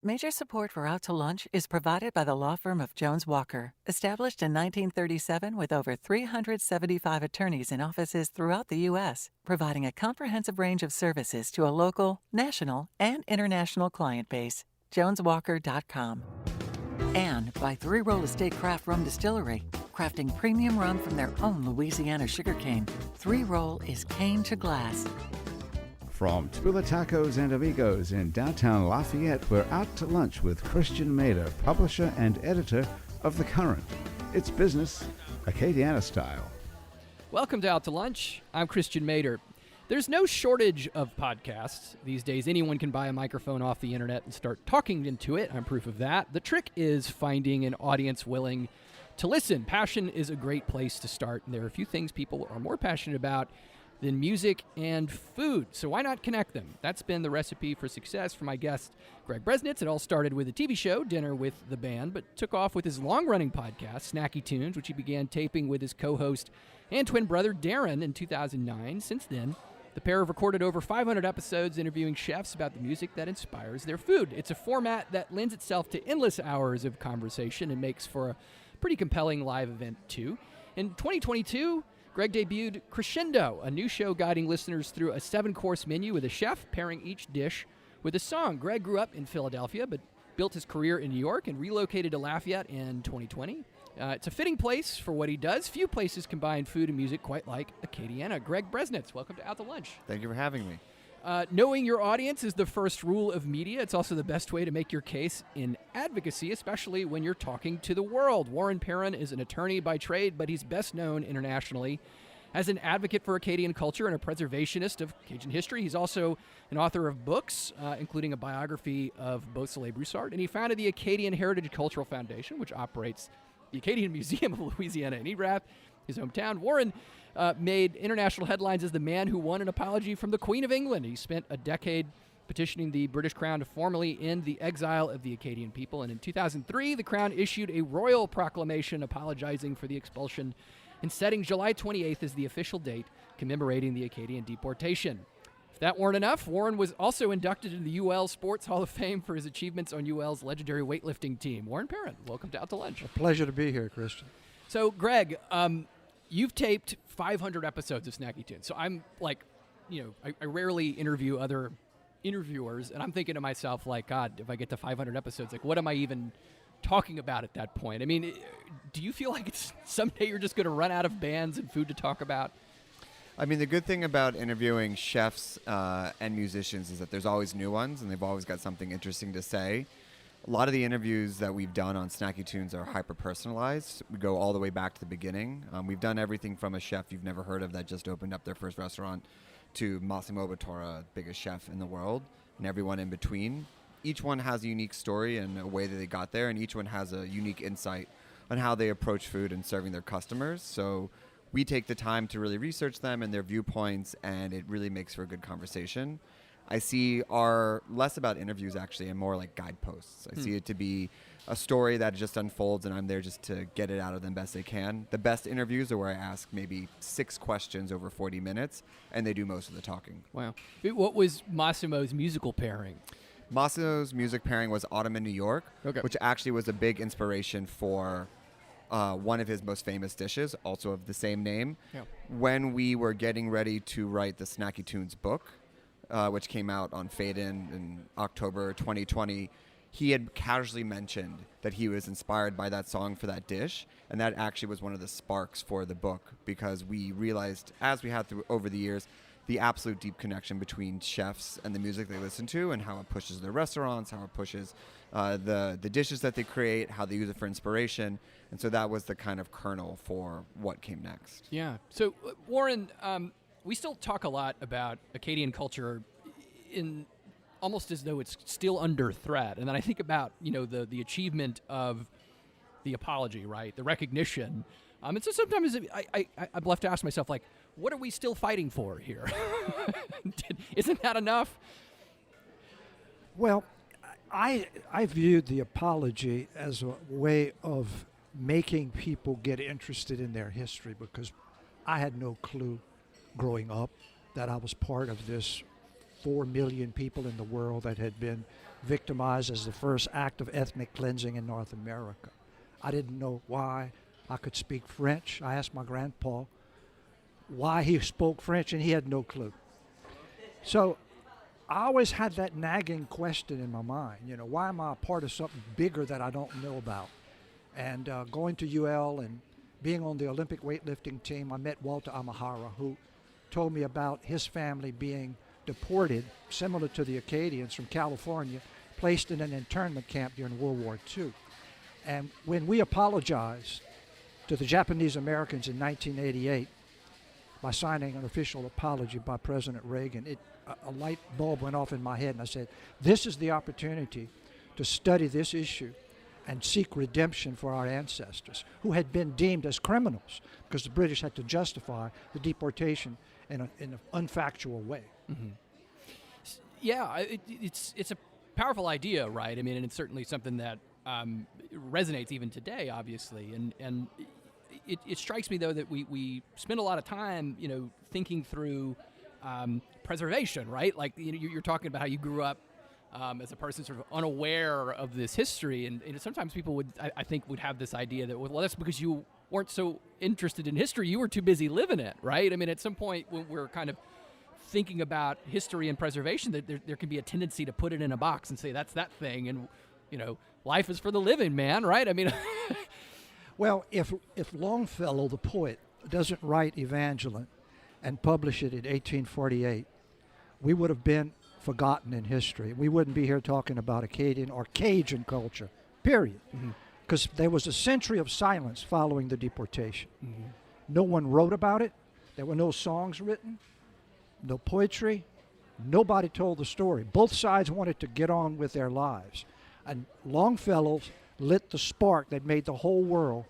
Major support for Out to Lunch is provided by the law firm of Jones Walker, established in 1937 with over 375 attorneys in offices throughout the U.S., providing a comprehensive range of services to a local, national, and international client base. JonesWalker.com. And by Three Roll Estate Craft Rum Distillery, crafting premium rum from their own Louisiana sugarcane. Three Roll is cane to glass. From Tula Tacos and Amigos in downtown Lafayette, we're out to lunch with Christian Mader, publisher and editor of The Current. It's business, Acadiana style. Welcome to Out to Lunch. I'm Christian Mader. There's no shortage of podcasts. These days, anyone can buy a microphone off the internet and start talking into it. I'm proof of that. The trick is finding an audience willing to listen. Passion is a great place to start, and there are a few things people are more passionate about than music and food. So why not connect them? That's been the recipe for success for my guest, Greg Bresnitz. It all started with a TV show, Dinner with the Band, but took off with his long-running podcast, Snacky Tunes, which he began taping with his co-host and twin brother, Darren, in 2009. Since then, the pair have recorded over 500 episodes interviewing chefs about the music that inspires their food. It's a format that lends itself to endless hours of conversation and makes for a pretty compelling live event, too. In 2022, Greg debuted Crescendo, a new show guiding listeners through a 7-course menu with a chef pairing each dish with a song. Greg grew up in Philadelphia, but built his career in New York and relocated to Lafayette in 2020. It's a fitting place for what he does. Few places combine food and music quite like Acadiana. Greg Bresnitz, welcome to Out to Lunch. Thank you for having me. Knowing your audience is the first rule of media. It's also the best way to make your case in advocacy, especially when you're talking to the world. Warren Perrin is an attorney by trade, but he's best known internationally as an advocate for Acadian culture and a preservationist of Cajun history. He's also an author of books, including a biography of Beausoleil Broussard, and he founded the Acadian Heritage Cultural Foundation, which operates the Acadian Museum of Louisiana in Erath, his hometown. Warren made international headlines as the man who won an apology from the Queen of England. He spent a decade petitioning the British Crown to formally end the exile of the Acadian people. And in 2003, the Crown issued a Royal Proclamation apologizing for the expulsion and setting July 28th as the official date commemorating the Acadian deportation. If that weren't enough, Warren was also inducted into the UL Sports Hall of Fame for his achievements on UL's legendary weightlifting team. Warren Perrin, welcome to Out to Lunch. A pleasure to be here, Christian. So, Greg, you've taped 500 episodes of Snacky Tunes. So I'm like, I rarely interview other interviewers, and I'm thinking to myself, like, God, if I get to 500 episodes, like, what am I even talking about at that point? I mean, do you feel like it's someday you're just going to run out of bands and food to talk about? I mean, the good thing about interviewing chefs and musicians is that there's always new ones, and they've always got something interesting to say. A lot of the interviews that we've done on Snacky Tunes are hyper-personalized. We go all the way back to the beginning. We've done everything from a chef you've never heard of that just opened up their first restaurant to Massimo Bottura, biggest chef in the world, and everyone in between. Each one has a unique story and a way that they got there, and each one has a unique insight on how they approach food and serving their customers. So we take the time to really research them and their viewpoints, and it really makes for a good conversation. I see are less about interviews, actually, and more like guideposts. I see it to be a story that just unfolds, and I'm there just to get it out of them best they can. The best interviews are where I ask maybe 6 questions over 40 minutes, and they do most of the talking. Wow. What was Massimo's musical pairing? Massimo's music pairing was Autumn in New York, which actually was a big inspiration for one of his most famous dishes, also of the same name. Yeah. When we were getting ready to write the Snacky Tunes book, which came out on Fade in October 2020, he had casually mentioned that he was inspired by that song for that dish, and that actually was one of the sparks for the book, because we realized, as we had through over the years, the absolute deep connection between chefs and the music they listen to, and how it pushes their restaurants, how it pushes the dishes that they create, how they use it for inspiration. And so that was the kind of kernel for what came next. Yeah. So, Warren, we still talk a lot about Acadian culture in almost as though it's still under threat. And then I think about, the achievement of the apology, right? The recognition. And so sometimes I'm left to ask myself, like, what are we still fighting for here? Isn't that enough? Well, I viewed the apology as a way of making people get interested in their history, because I had no clue growing up that I was part of this 4 million people in the world that had been victimized as the first act of ethnic cleansing in North America. I didn't know why. I could speak French. I asked my grandpa why he spoke French, and he had no clue. So I always had that nagging question in my mind, why am I a part of something bigger that I don't know about? And going to UL and being on the Olympic weightlifting team, I met Walter Amahara, who told me about his family being deported, similar to the Acadians, from California, placed in an internment camp during World War II. And when we apologized to the Japanese Americans in 1988 by signing an official apology by President Reagan, a light bulb went off in my head, and I said, this is the opportunity to study this issue and seek redemption for our ancestors who had been deemed as criminals because the British had to justify the deportation in an unfactual way. Mm-hmm. Yeah, it's a powerful idea, right? I mean, and it's certainly something that resonates even today, obviously. And it strikes me, though, that we spend a lot of time, thinking through preservation, right? Like you're talking about how you grew up as a person sort of unaware of this history, and sometimes people would have this idea that, well, that's because you weren't so interested in history, you were too busy living it, right? I mean, at some point when we're kind of thinking about history and preservation, that there can be a tendency to put it in a box and say that's that thing, and life is for the living, man, right? I mean, well, if Longfellow, the poet, doesn't write Evangeline and publish it in 1848, we would have been forgotten in history. We wouldn't be here talking about Acadian or Cajun culture, period. Because there was a century of silence following the deportation. Mm-hmm. No one wrote about it. There were no songs written, no poetry. Nobody told the story. Both sides wanted to get on with their lives. And Longfellow lit the spark that made the whole world.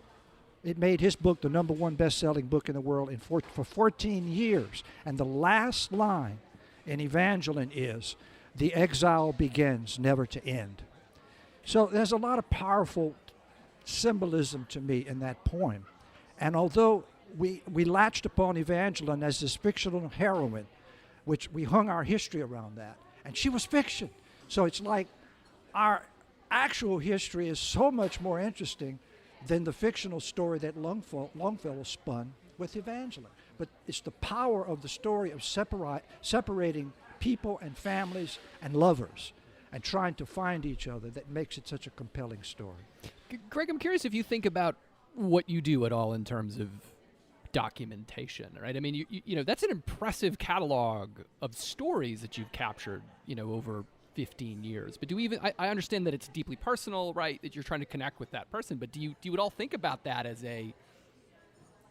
It made his book the #1 best-selling book in the world for 14 years. And the last line in Evangeline is, "The exile begins, never to end." So there's a lot of powerful symbolism to me in that poem. And although we latched upon Evangeline as this fictional heroine, which we hung our history around that, and she was fiction. So it's like our actual history is so much more interesting than the fictional story that Longfellow spun with Evangeline. But it's the power of the story of separating people and families and lovers and trying to find each other that makes it such a compelling story. Greg, I'm curious if you think about what you do at all in terms of documentation, right? I mean, you that's an impressive catalog of stories that you've captured, over 15 years. But I understand that it's deeply personal, right? That you're trying to connect with that person. But do you at all think about that as a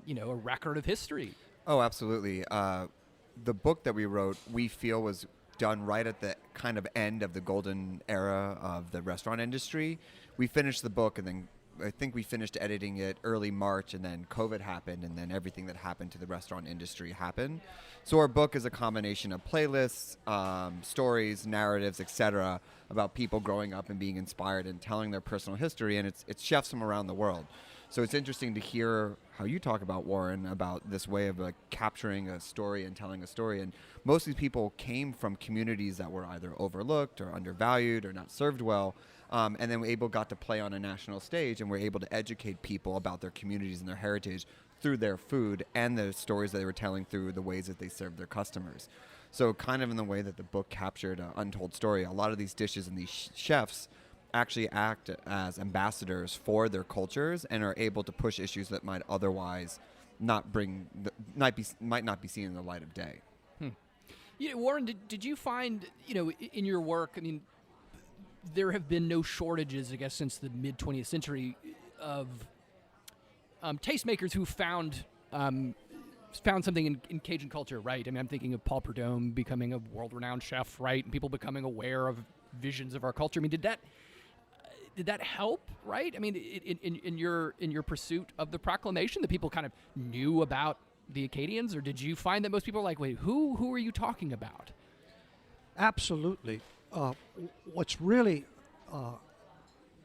record of history? Oh, absolutely. The book that we wrote, we feel was done right at the kind of end of the golden era of the restaurant industry. We finished the book, and then I think we finished editing it early March, and then COVID happened, and then everything that happened to the restaurant industry happened. So our book is a combination of playlists, stories, narratives, etc., about people growing up and being inspired and telling their personal history, and it's chefs from around the world. So it's interesting to hear how you talk about, Warren, about this way of capturing a story and telling a story. And most of these people came from communities that were either overlooked or undervalued or not served well. And then got to play on a national stage, and were able to educate people about their communities and their heritage through their food and the stories that they were telling through the ways that they served their customers. So kind of in the way that the book captured an untold story, a lot of these dishes and these chefs actually act as ambassadors for their cultures and are able to push issues that might otherwise might not be seen in the light of day. Warren, did you find, in your work, I mean, there have been no shortages, I guess, since the mid-20th century of tastemakers who found something in Cajun culture, right? I mean, I'm thinking of Paul Prudhomme becoming a world-renowned chef, right? And people becoming aware of visions of our culture. I mean, did that help, right? I mean, in your pursuit of the proclamation, that people kind of knew about the Acadians, or did you find that most people are like, wait, who are you talking about? Absolutely. What's really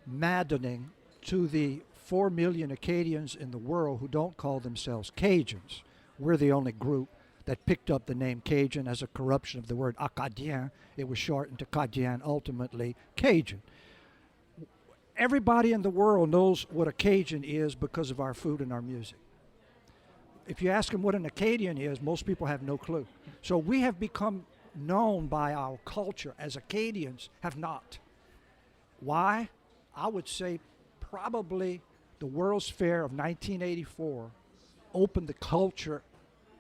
maddening to the 4 million Acadians in the world who don't call themselves Cajuns, we're the only group that picked up the name Cajun as a corruption of the word Acadien. It was shortened to Acadian, ultimately Cajun. Everybody in the world knows what a Cajun is because of our food and our music. If you ask them what an Acadian is, most people have no clue. So we have become known by our culture as Acadians have not. Why? I would say probably the World's Fair of 1984 opened the culture,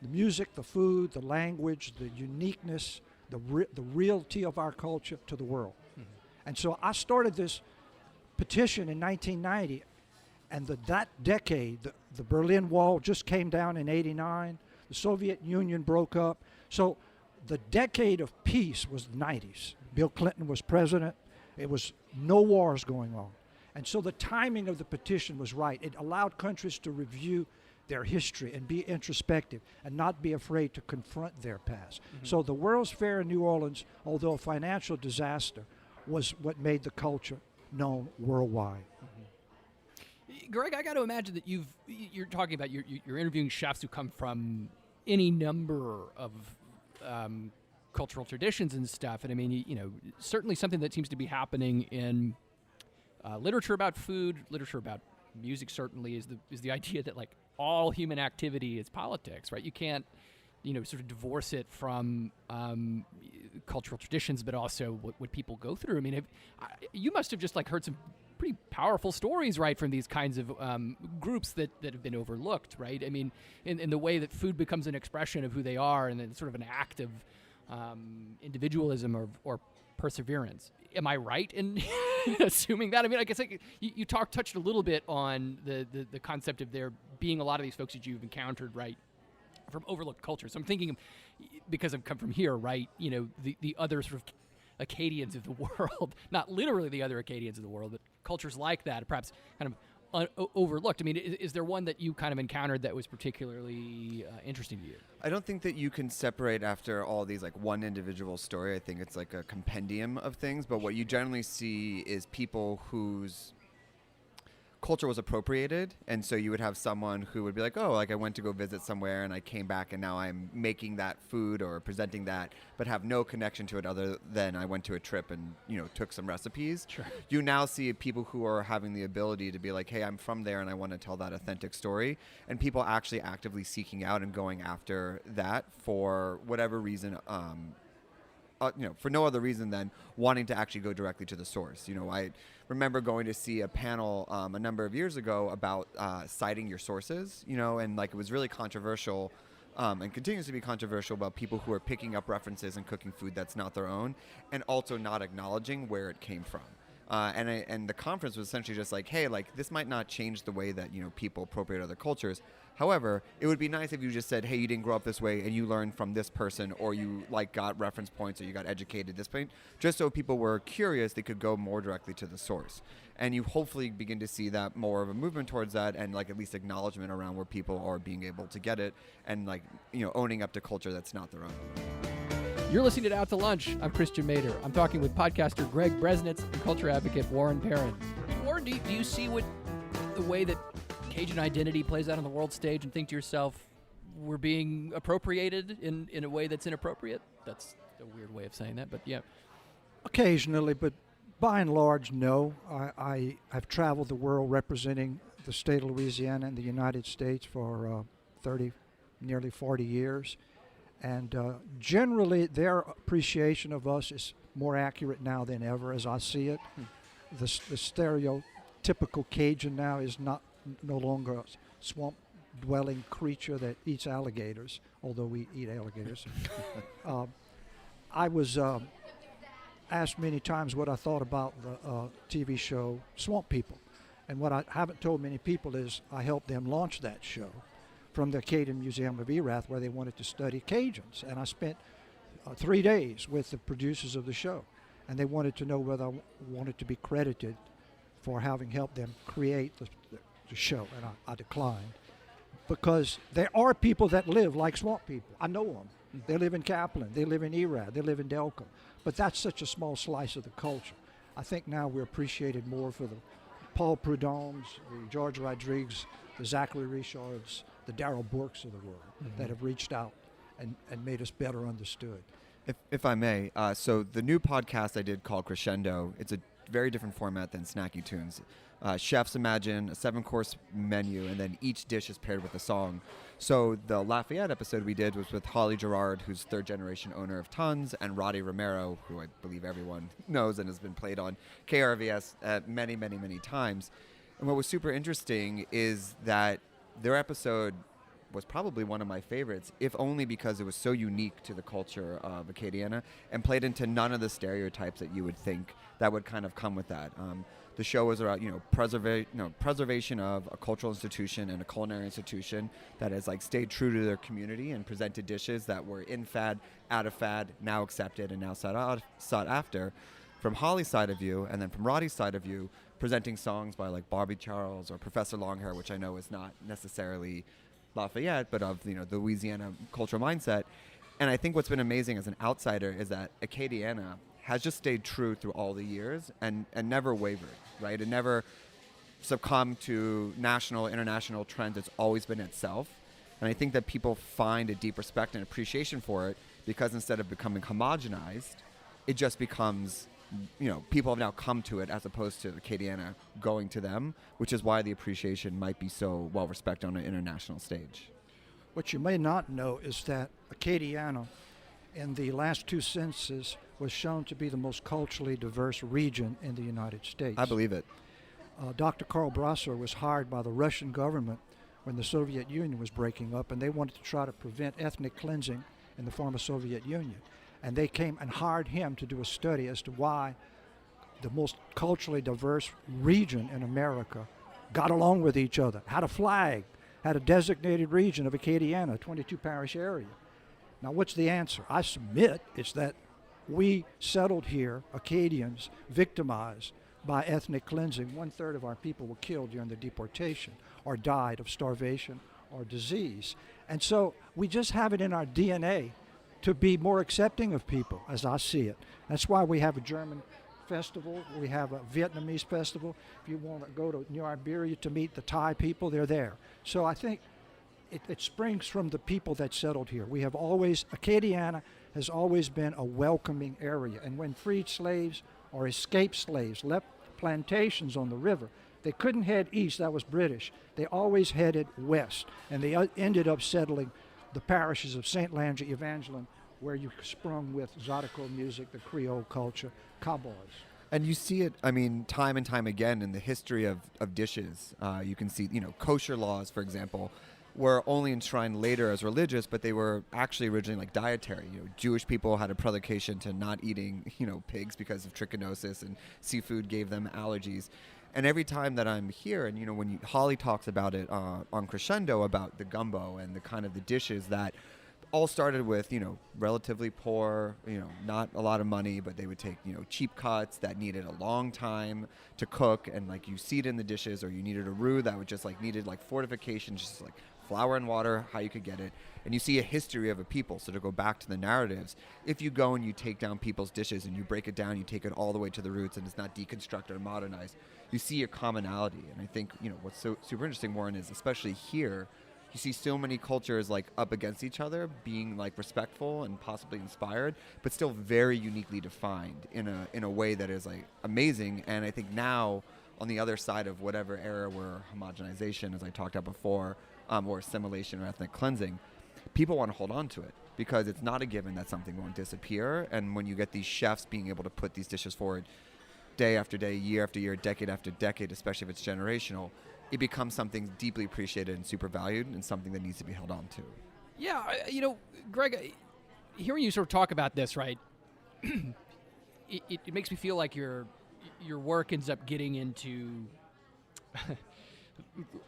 the music, the food, the language, the uniqueness, the reality of our culture to the world. Mm-hmm. And so I started this petition in 1990, and that decade, the Berlin Wall just came down in 89, the Soviet Union broke up. So the decade of peace was the 90s. Bill Clinton was president. It was no wars going on. And so the timing of the petition was right. It allowed countries to review their history and be introspective and not be afraid to confront their past. Mm-hmm. So the World's Fair in New Orleans, although a financial disaster, was what made the culture known worldwide. Mm-hmm. Greg, I got to imagine that you're talking about you're interviewing chefs who come from any number of cultural traditions and stuff. And I mean, certainly something that seems to be happening in literature about food, literature about music certainly is the idea that like all human activity is politics, right? You can't, sort of divorce it from cultural traditions, but also what people go through. I mean, you must have just like heard some pretty powerful stories, right, from these kinds of groups that have been overlooked, right? I mean, in the way that food becomes an expression of who they are and then sort of an act of individualism or perseverance. Am I right in assuming that? I mean, I guess you touched a little bit on the concept of there being a lot of these folks that you've encountered, right, from overlooked cultures. So I'm thinking, because I've come from here, right, the other sort of Acadians of the world, not literally the other Acadians of the world, but cultures like that, perhaps kind of overlooked. I mean, is there one that you kind of encountered that was particularly interesting to you? I don't think that you can separate after all these like one individual story. I think it's like a compendium of things, but what you generally see is people whose culture was appropriated, and so you would have someone who would be like, oh, like I went to go visit somewhere and I came back and now I'm making that food or presenting that, but have no connection to it other than I went to a trip and took some recipes. Sure. You now see people who are having the ability to be like, hey, I'm from there and I want to tell that authentic story, and people actually actively seeking out and going after that for whatever reason, for no other reason than wanting to actually go directly to the source. I remember going to see a panel a number of years ago about citing your sources, and like it was really controversial and continues to be controversial about people who are picking up references and cooking food that's not their own and also not acknowledging where it came from. And the conference was essentially just like, hey, like this might not change the way that people appropriate other cultures. However, it would be nice if you just said, hey, you didn't grow up this way and you learned from this person, or you like got reference points, or you got educated this point, just so people were curious, they could go more directly to the source. And you hopefully begin to see that more of a movement towards that, and like at least acknowledgement around where people are being able to get it, and like owning up to culture that's not their own. You're listening to Out to Lunch. I'm Christian Mader. I'm talking with podcaster Greg Bresnitz and culture advocate Warren Perrin. Warren, do you see the way that Cajun identity plays out on the world stage and think to yourself, we're being appropriated in a way that's inappropriate? That's a weird way of saying that, but yeah. Occasionally, but by and large, no. I've traveled the world representing the state of Louisiana and the United States for nearly 40 years. And generally, their appreciation of us is more accurate now than ever, as I see it. The stereotypical Cajun now is no longer a swamp-dwelling creature that eats alligators, although we eat alligators. I was asked many times what I thought about the TV show Swamp People. And what I haven't told many people is I helped them launch that show from the Acadian Museum of Erath, where they wanted to study Cajuns. And I spent 3 days with the producers of the show, and they wanted to know whether I wanted to be credited for having helped them create the show, and I declined. Because there are people that live like swamp people. I know them. They live in Kaplan, they live in Erath, they live in Delco. But that's such a small slice of the culture. I think now we're appreciated more for the Paul Prudhommes, the George Rodriguez, the Zachary Richards, the Darrell Bourques of the world that have reached out and made us better understood. If I may, so the new podcast I did called Crescendo, it's a very different format than Snacky Tunes. Chefs imagine a 7-course menu, and then each dish is paired with a song. So the Lafayette episode we did was with Holly Gerard, who's third-generation owner of Tons, and Roddy Romero, who I believe everyone knows and has been played on KRVS many, many, many times. And what was super interesting is that their episode was probably one of my favorites, if only because it was so unique to the culture of Acadiana and played into none of the stereotypes that you would think that would kind of come with that. The show was about, preservation of a cultural institution and a culinary institution that has like stayed true to their community and presented dishes that were in fad, out of fad, now accepted and now sought after. From Holly's side of view, and then from Roddy's side of view, presenting songs by like Bobby Charles or Professor Longhair, which I know is not necessarily Lafayette, but of the Louisiana cultural mindset. And I think what's been amazing as an outsider is that Acadiana has just stayed true through all the years and never wavered, right? It never succumbed to national, international trends. It's always been itself. And I think that people find a deep respect and appreciation for it because instead of becoming homogenized, it just becomes, people have now come to it as opposed to Acadiana going to them, which is why the appreciation might be so well respected on an international stage. What you may not know is that Acadiana, in the last 2 censuses, was shown to be the most culturally diverse region in the United States. I believe it. Dr. Karl Brasser was hired by the Russian government when the Soviet Union was breaking up, and they wanted to try to prevent ethnic cleansing in the former Soviet Union. And they came and hired him to do a study as to why the most culturally diverse region in America got along with each other, had a flag, had a designated region of Acadiana, a 22-parish area. Now, what's the answer? I submit it's that we settled here, Acadians, victimized by ethnic cleansing. 1/3 of our people were killed during the deportation or died of starvation or disease. And so we just have it in our DNA to be more accepting of people, as I see it. That's why we have a German festival. We have a Vietnamese festival. If you want to go to New Iberia to meet the Thai people, they're there. So I think it springs from the people that settled here. We have always, Acadiana has always been a welcoming area. And when freed slaves or escaped slaves left plantations on the river, they couldn't head east, that was British. They always headed west. And they ended up settling the parishes of St. Landry, Evangeline, where you sprung with Zydeco music, the Creole culture, cowboys. And you see it, time and time again in the history of dishes. You can see, kosher laws, for example, were only enshrined later as religious, but they were actually originally like dietary. Jewish people had a predication to not eating, pigs because of trichinosis, and seafood gave them allergies. And every time that I'm here, and when Holly talks about it on Crescendo about the gumbo and the kind of the dishes that all started with, relatively poor, not a lot of money, but they would take, cheap cuts that needed a long time to cook, and like you see it in the dishes, or you needed a roux that would just needed fortification, just like flour and water, how you could get it. And you see a history of a people. So to go back to the narratives, if you go and you take down people's dishes and you break it down, you take it all the way to the roots, and it's not deconstructed or modernized, you see a commonality. And I think, what's so super interesting, Warren, is especially here, you see so many cultures up against each other, being respectful and possibly inspired, but still very uniquely defined in a way that is amazing. And I think now on the other side of whatever era where homogenization, as I talked about before, or assimilation or ethnic cleansing, people want to hold on to it because it's not a given that something won't disappear. And when you get these chefs being able to put these dishes forward day after day, year after year, decade after decade, especially if it's generational, it becomes something deeply appreciated and super valued and something that needs to be held on to. Yeah, Greg, hearing you sort of talk about this, right, it makes me feel like your work ends up getting into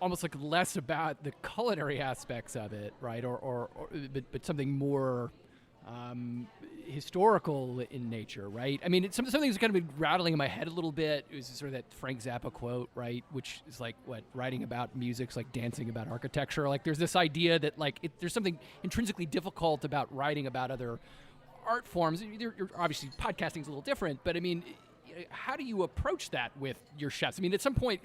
almost less about the culinary aspects of it, right, but something more historical in nature, right? Something's kind of been rattling in my head a little bit. It was sort of that Frank Zappa quote, right, which is writing about music's like dancing about architecture. There's this idea that there's something intrinsically difficult about writing about other art forms. You're obviously podcasting's a little different, but how do you approach that with your chefs? At some point,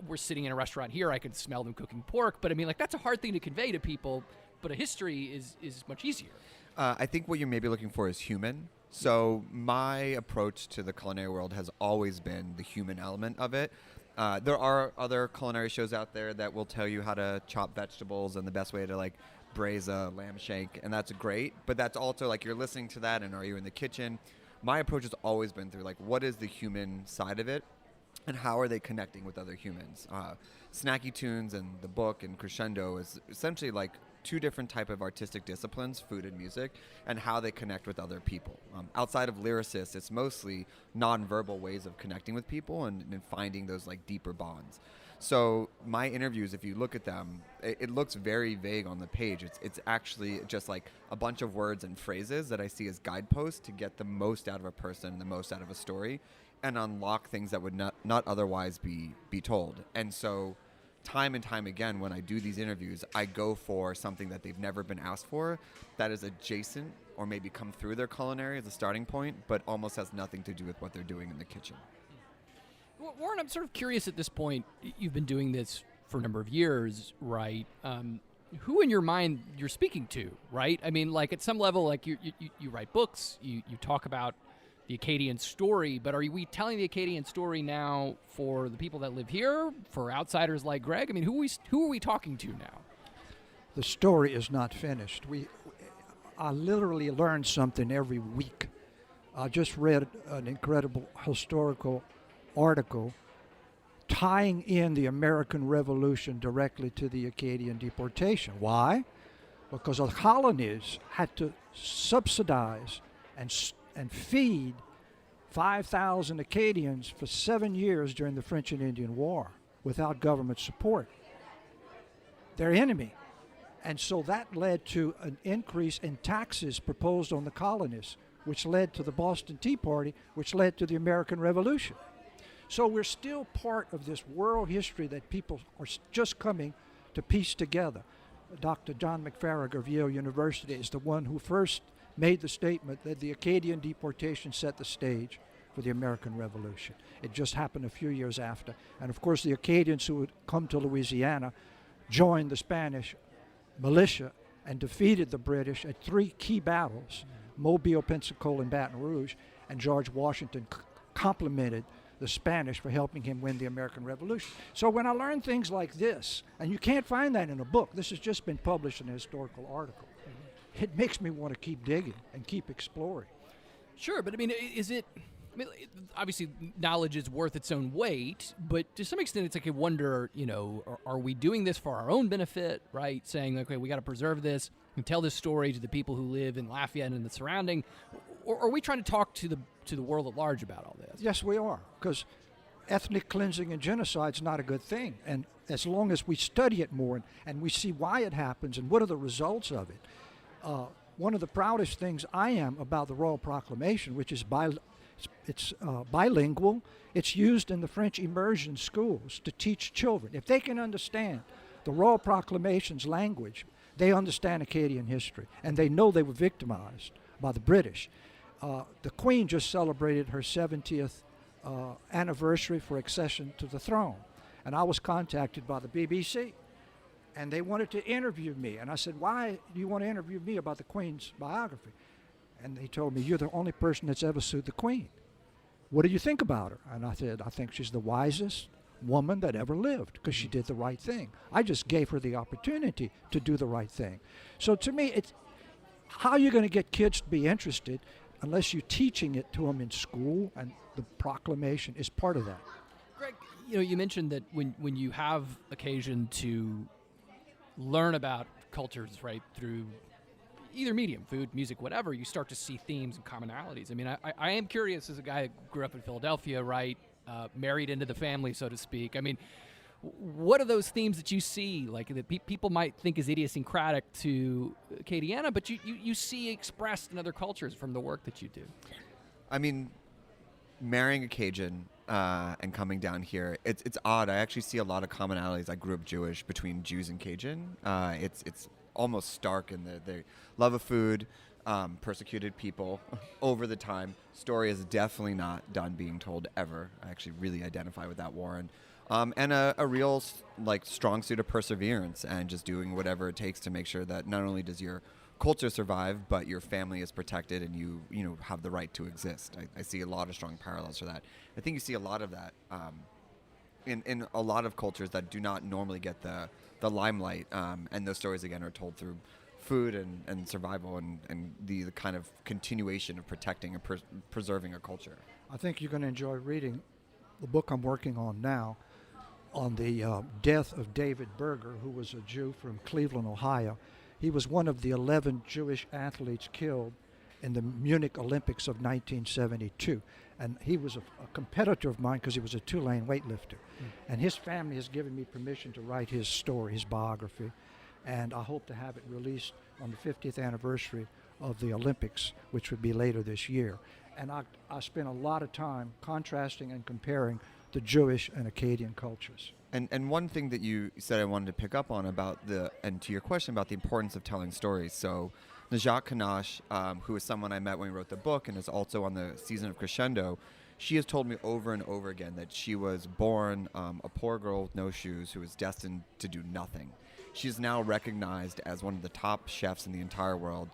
we're sitting in a restaurant here, I can smell them cooking pork, but that's a hard thing to convey to people but a history is much easier. I think what you're maybe looking for is human. So my approach to the culinary world has always been the human element of it. There are other culinary shows out there that will tell you how to chop vegetables and the best way to like braise a lamb shank, and that's great. But that's also like you're listening to that, and are you in the kitchen? My approach has always been through like what is the human side of it, and how are they connecting with other humans? Snacky Tunes and the book and Crescendo is essentially like two different type of artistic disciplines, food and music, and how they connect with other people. Outside of lyricists, it's mostly nonverbal ways of connecting with people and finding those like deeper bonds. So my interviews, if you look at them, it looks very vague on the page. It's actually just like a bunch of words and phrases that I see as guideposts to get the most out of a person and the most out of a story and unlock things that would not otherwise be told. And so time and time again, when I do these interviews, I go for something that they've never been asked for that is adjacent or maybe come through their culinary as a starting point, but almost has nothing to do with what they're doing in the kitchen. Warren, I'm sort of curious at this point. You've been doing this for a number of years, right? Who in your mind you're speaking to, right? I mean, like at some level, like you write books, you talk about the Acadian story, but are we telling the Acadian story now for the people that live here, for outsiders like Greg? I mean, who are we talking to now? The story is not finished. I literally learn something every week. I just read an incredible historical article tying in the American Revolution directly to the Acadian deportation. Why? Because the colonies had to subsidize and feed 5,000 Acadians for 7 years during the French and Indian War without government support. Their enemy. And so that led to an increase in taxes proposed on the colonies, which led to the Boston Tea Party, which led to the American Revolution. So we're still part of this world history that people are just coming to piece together. Dr. John McFarrig of Yale University is the one who first made the statement that the Acadian deportation set the stage for the American Revolution. It just happened a few years after. And of course the Acadians who had come to Louisiana joined the Spanish militia and defeated the British at three key battles, Mobile, Pensacola, and Baton Rouge, and George Washington complimented the Spanish for helping him win the American Revolution. So when I learn things like this, and you can't find that in a book, this has just been published in a historical article, it makes me want to keep digging and keep exploring. Sure, but I mean, obviously knowledge is worth its own weight, but to some extent it's like I wonder, are we doing this for our own benefit, right? Saying, okay, we got to preserve this and tell this story to the people who live in Lafayette and the surrounding, or are we trying to talk to the world at large about all this? Yes, we are, because ethnic cleansing and genocide is not a good thing. And as long as we study it more and we see why it happens and what are the results of it, one of the proudest things I am about the Royal Proclamation, which is bilingual. It's used in the French immersion schools to teach children. If they can understand the Royal Proclamation's language, they understand Acadian history, and they know they were victimized by the British. The Queen just celebrated her 70th anniversary for accession to the throne, and I was contacted by the BBC, and they wanted to interview me. And I said, why do you want to interview me about the Queen's biography? And they told me, you're the only person that's ever sued the Queen. What do you think about her? And I said, I think she's the wisest woman that ever lived because she did the right thing. I just gave her the opportunity to do the right thing. So to me, it's how are you going to get kids to be interested unless you're teaching it to them in school, and the proclamation is part of that. Greg, you mentioned that when you have occasion to learn about cultures, right, through either medium, food, music, whatever, you start to see themes and commonalities. I mean, I am curious as a guy who grew up in Philadelphia, right, married into the family, so to speak. I mean, what are those themes that you see, like that people might think is idiosyncratic to Acadiana, but you see expressed in other cultures from the work that you do? I mean, marrying a Cajun and coming down here, it's odd. I actually see a lot of commonalities. I grew up Jewish between Jews and Cajun. It's almost stark in their love of food, persecuted people over the time. Story is definitely not done being told ever. I actually really identify with that, Warren. And a real strong suit of perseverance and just doing whatever it takes to make sure that not only does your culture survive, but your family is protected and you have the right to exist. I see a lot of strong parallels for that. I think you see a lot of that in a lot of cultures that do not normally get the limelight, and those stories again are told through food and survival and the kind of continuation of protecting and preserving a culture. I think you're going to enjoy reading the book I'm working on now on the death of David Berger, who was a Jew from Cleveland, Ohio. He was one of the 11 Jewish athletes killed in the Munich Olympics of 1972. And he was a competitor of mine because he was a Tulane weightlifter. And his family has given me permission to write his story, his biography. And I hope to have it released on the 50th anniversary of the Olympics, which would be later this year. And I spent a lot of time contrasting and comparing the Jewish and Acadian cultures. And one thing that you said I wanted to pick up on and to your question about the importance of telling stories. So Najat Kanash, who is someone I met when we wrote the book and is also on the season of Crescendo, she has told me over and over again that she was born a poor girl with no shoes who was destined to do nothing. She's now recognized as one of the top chefs in the entire world,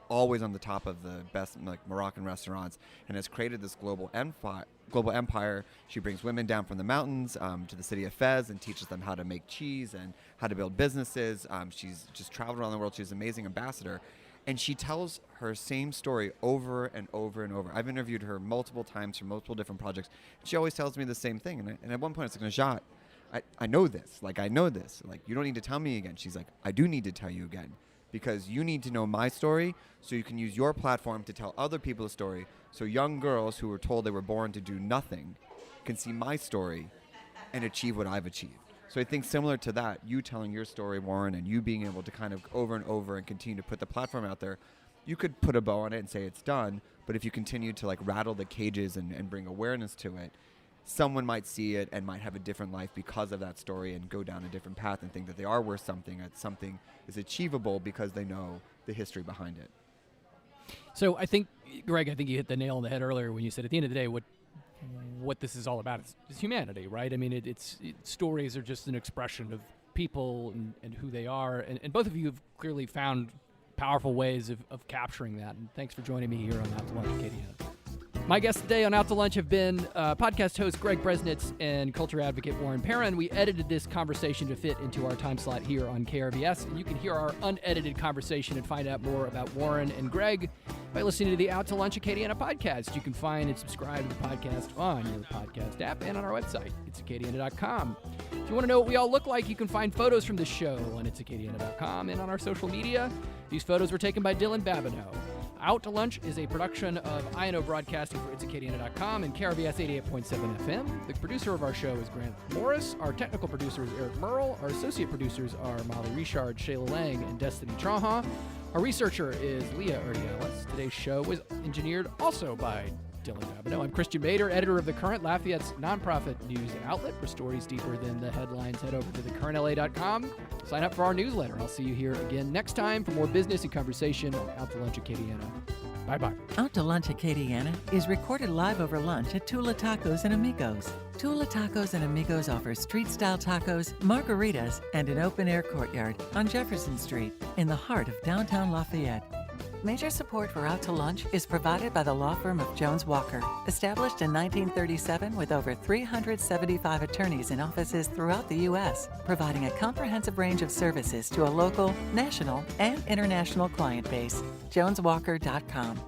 always on the top of the best Moroccan restaurants, and has created this global empire. She brings women down from the mountains to the city of Fez and teaches them how to make cheese and how to build businesses. She's just traveled around the world. She's an amazing ambassador. And she tells her same story over and over and over. I've interviewed her multiple times for multiple different projects. She always tells me the same thing. And at one point, it's like, Najat, I know this. I know this. You don't need to tell me again. She's like, I do need to tell you again. Because you need to know my story so you can use your platform to tell other people a story so young girls who were told they were born to do nothing can see my story and achieve what I've achieved. So I think similar to that, you telling your story, Warren, and you being able to kind of over and over and continue to put the platform out there, you could put a bow on it and say it's done, but if you continue to rattle the cages and bring awareness to it, someone might see it and might have a different life because of that story and go down a different path and think that they are worth something, that something is achievable because they know the history behind it. So I think, Greg, you hit the nail on the head earlier when you said at the end of the day, what this is all about is humanity, right? I mean, stories are just an expression of people and who they are. And both of you have clearly found powerful ways of capturing that. And thanks for joining me here on Out to Lunch, Acadiana. My guests today on Out to Lunch have been podcast host Greg Bresnitz and culture advocate Warren Perrin. We edited this conversation to fit into our time slot here on KRVS, and you can hear our unedited conversation and find out more about Warren and Greg by listening to the Out to Lunch Acadiana podcast. You can find and subscribe to the podcast on your podcast app and on our website. It's Acadiana.com. If you want to know what we all look like, you can find photos from the show on Acadiana.com and on our social media. These photos were taken by Dylan Babineau. Out to Lunch is a production of INO Broadcasting for It'sAcadiana.com and KRVS 88.7 FM. The producer of our show is Grant Morris. Our technical producer is Eric Merle. Our associate producers are Molly Richard, Shayla Lang, and Destiny Traha. Our researcher is Leah Urdielis. Today's show was engineered also by Dylan Babineau. I'm Christian Bader, editor of The Current, Lafayette's nonprofit news outlet. For stories deeper than the headlines, head over to thecurrentla.com. Sign up for our newsletter. I'll see you here again next time for more business and conversation on Out to Lunch Acadiana. Bye-bye. Out to Lunch Acadiana is recorded live over lunch at Tula Tacos and Amigos. Tula Tacos and Amigos offers street-style tacos, margaritas, and an open-air courtyard on Jefferson Street in the heart of downtown Lafayette. Major support for Out to Lunch is provided by the law firm of Jones Walker, established in 1937 with over 375 attorneys in offices throughout the U.S., providing a comprehensive range of services to a local, national, and international client base. JonesWalker.com.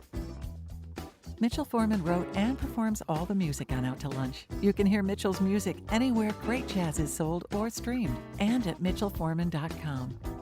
Mitchell Foreman wrote and performs all the music on Out to Lunch. You can hear Mitchell's music anywhere great jazz is sold or streamed, and at MitchellForeman.com.